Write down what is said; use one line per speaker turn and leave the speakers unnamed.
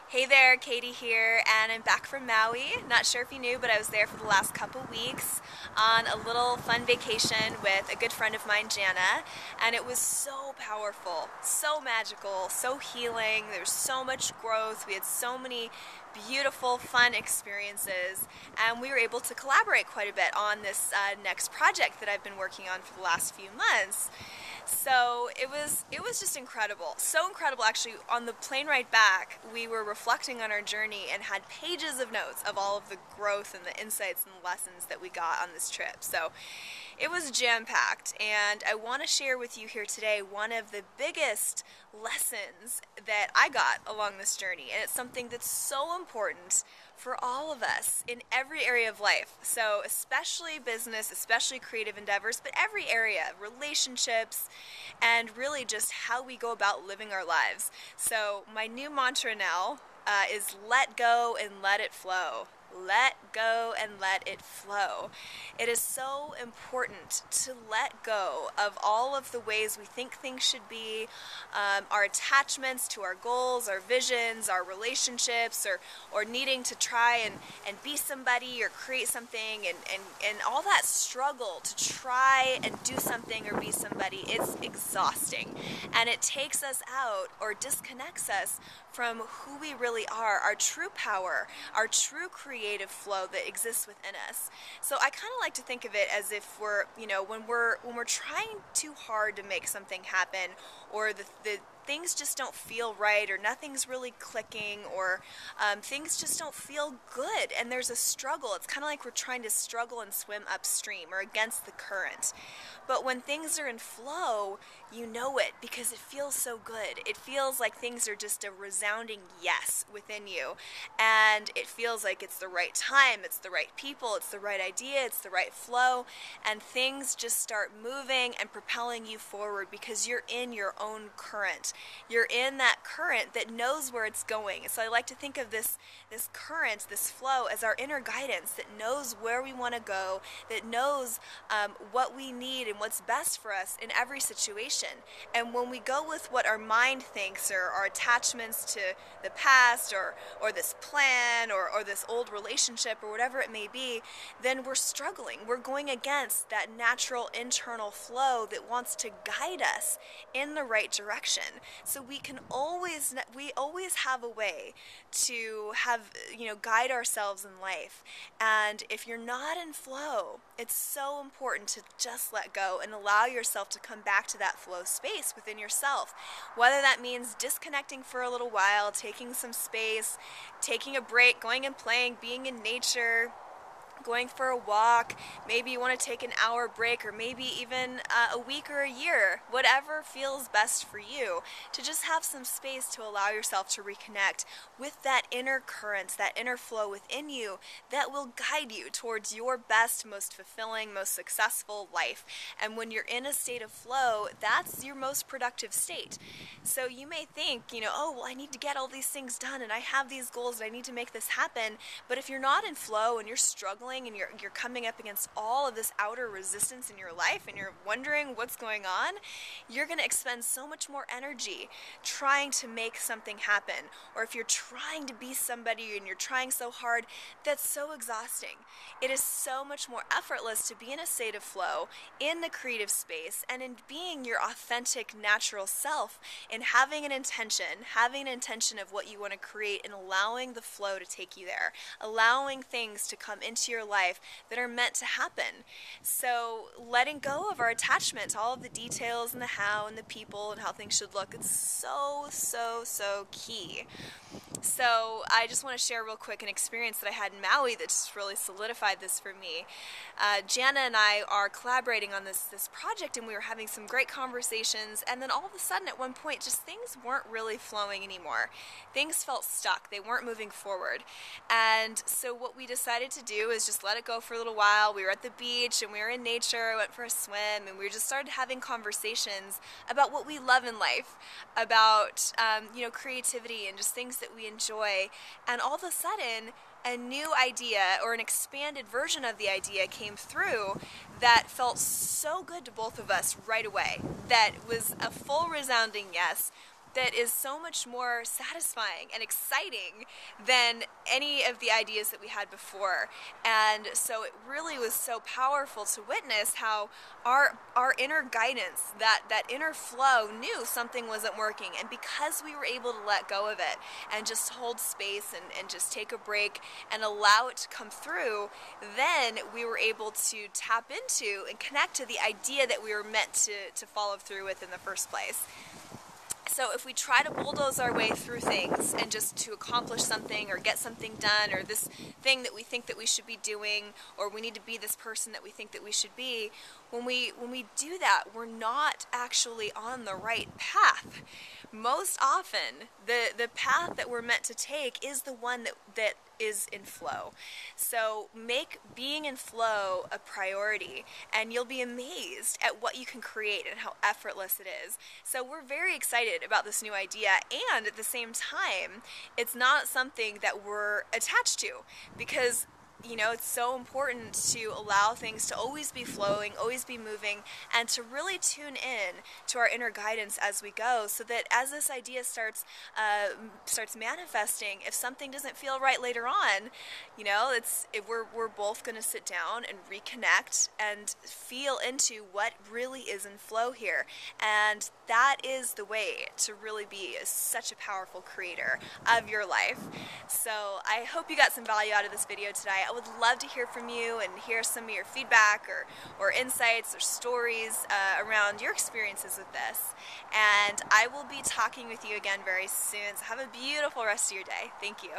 Hey there, Katie here, and I'm back from Maui. Not sure if you knew, but I was there for the last couple weeks on a little fun vacation with a good friend of mine, Jana, and it was so powerful, so magical, so healing. There's so much growth. We had so many beautiful, fun experiences, and we were able to collaborate quite a bit on this next project that I've been working on for the last few months. So it was just incredible. So incredible, actually. On the plane ride back, we were reflecting on our journey and had pages of notes of all of the growth and the insights and the lessons that we got on this trip. So it was jam-packed, and I want to share with you here today one of the biggest lessons that I got along this journey, and it's something that's so important for all of us in every area of life. So especially business, especially creative endeavors, but every area, relationships, and really just how we go about living our lives. So my new mantra now is let go and let it flow. Let go and let it flow. It is so important to let go of all of the ways we think things should be, our attachments to our goals, our visions, our relationships, or needing to try and be somebody or create something, and all that struggle to try and do something or be somebody. It's exhausting, and it takes us out or disconnects us from who we really are, our true power, our true creative flow that exists within us. So I kind of like to think of it as if we're, when we're trying too hard to make something happen, or the things just don't feel right, or nothing's really clicking, or things just don't feel good, and there's a struggle. It's kind of like we're trying to struggle and swim upstream or against the current. But when things are in flow, you know it because it feels so good. It feels like things are just a resounding yes within you, and it feels like it's the right time, it's the right people, it's the right idea, it's the right flow, and things just start moving and propelling you forward because you're in your own current. You're in that current that knows where it's going. So I like to think of this current, this flow, as our inner guidance that knows where we want to go, that knows what we need and what's best for us in every situation. And when we go with what our mind thinks, or our attachments to the past, or this plan, or this old relationship, or whatever it may be, then we're struggling. We're going against that natural internal flow that wants to guide us in the right direction. So we always have a way to guide ourselves in life. And if you're not in flow, it's so important to just let go and allow yourself to come back to that flow space within yourself. Whether that means disconnecting for a little while, taking some space, taking a break, going and playing, being in nature, going for a walk, maybe you want to take an hour break, or maybe even a week or a year, whatever feels best for you, to just have some space to allow yourself to reconnect with that inner current, that inner flow within you that will guide you towards your best, most fulfilling, most successful life. And when you're in a state of flow, that's your most productive state. So you may think, oh, well, I need to get all these things done, and I have these goals, and I need to make this happen. But if you're not in flow and you're struggling, and you're coming up against all of this outer resistance in your life, and you're wondering what's going on, you're going to expend so much more energy trying to make something happen. Or if you're trying to be somebody and you're trying so hard, that's so exhausting. It is so much more effortless to be in a state of flow, in the creative space, and in being your authentic, natural self, and having an intention of what you want to create, and allowing the flow to take you there, allowing things to come into your life that are meant to happen. So letting go of our attachment to all of the details and the how and the people and how things should look, it's so key. So I just want to share real quick an experience that I had in Maui that just really solidified this for me. Jana and I are collaborating on this project, and we were having some great conversations, and then all of a sudden at one point just things weren't really flowing anymore. Things felt stuck. They weren't moving forward. And so what we decided to do is just let it go for a little while. We were at the beach and we were in nature. I went for a swim, and we just started having conversations about what we love in life, about creativity and just things that we enjoy. And all of a sudden, a new idea or an expanded version of the idea came through that felt so good to both of us right away. That was a full resounding yes. that is so much more satisfying and exciting than any of the ideas that we had before. And so it really was so powerful to witness how our inner guidance, that inner flow, knew something wasn't working. And because we were able to let go of it and just hold space and just take a break and allow it to come through, then we were able to tap into and connect to the idea that we were meant to follow through with in the first place. So if we try to bulldoze our way through things and just to accomplish something or get something done, or this thing that we think that we should be doing, or we need to be this person that we think that we should be, when we do that, we're not actually on the right path. Most often, the path that we're meant to take is the one that is in flow. So make being in flow a priority, and you'll be amazed at what you can create and how effortless it is. So we're very excited about this new idea, and at the same time, it's not something that we're attached to, because it's so important to allow things to always be flowing, always be moving, and to really tune in to our inner guidance as we go, so that as this idea starts manifesting, if something doesn't feel right later on, we're both going to sit down and reconnect and feel into what really is in flow here. And that is the way to really be such a powerful creator of your life. So I hope you got some value out of this video today. I would love to hear from you and hear some of your feedback or insights or stories around your experiences with this. And I will be talking with you again very soon. So have a beautiful rest of your day. Thank you.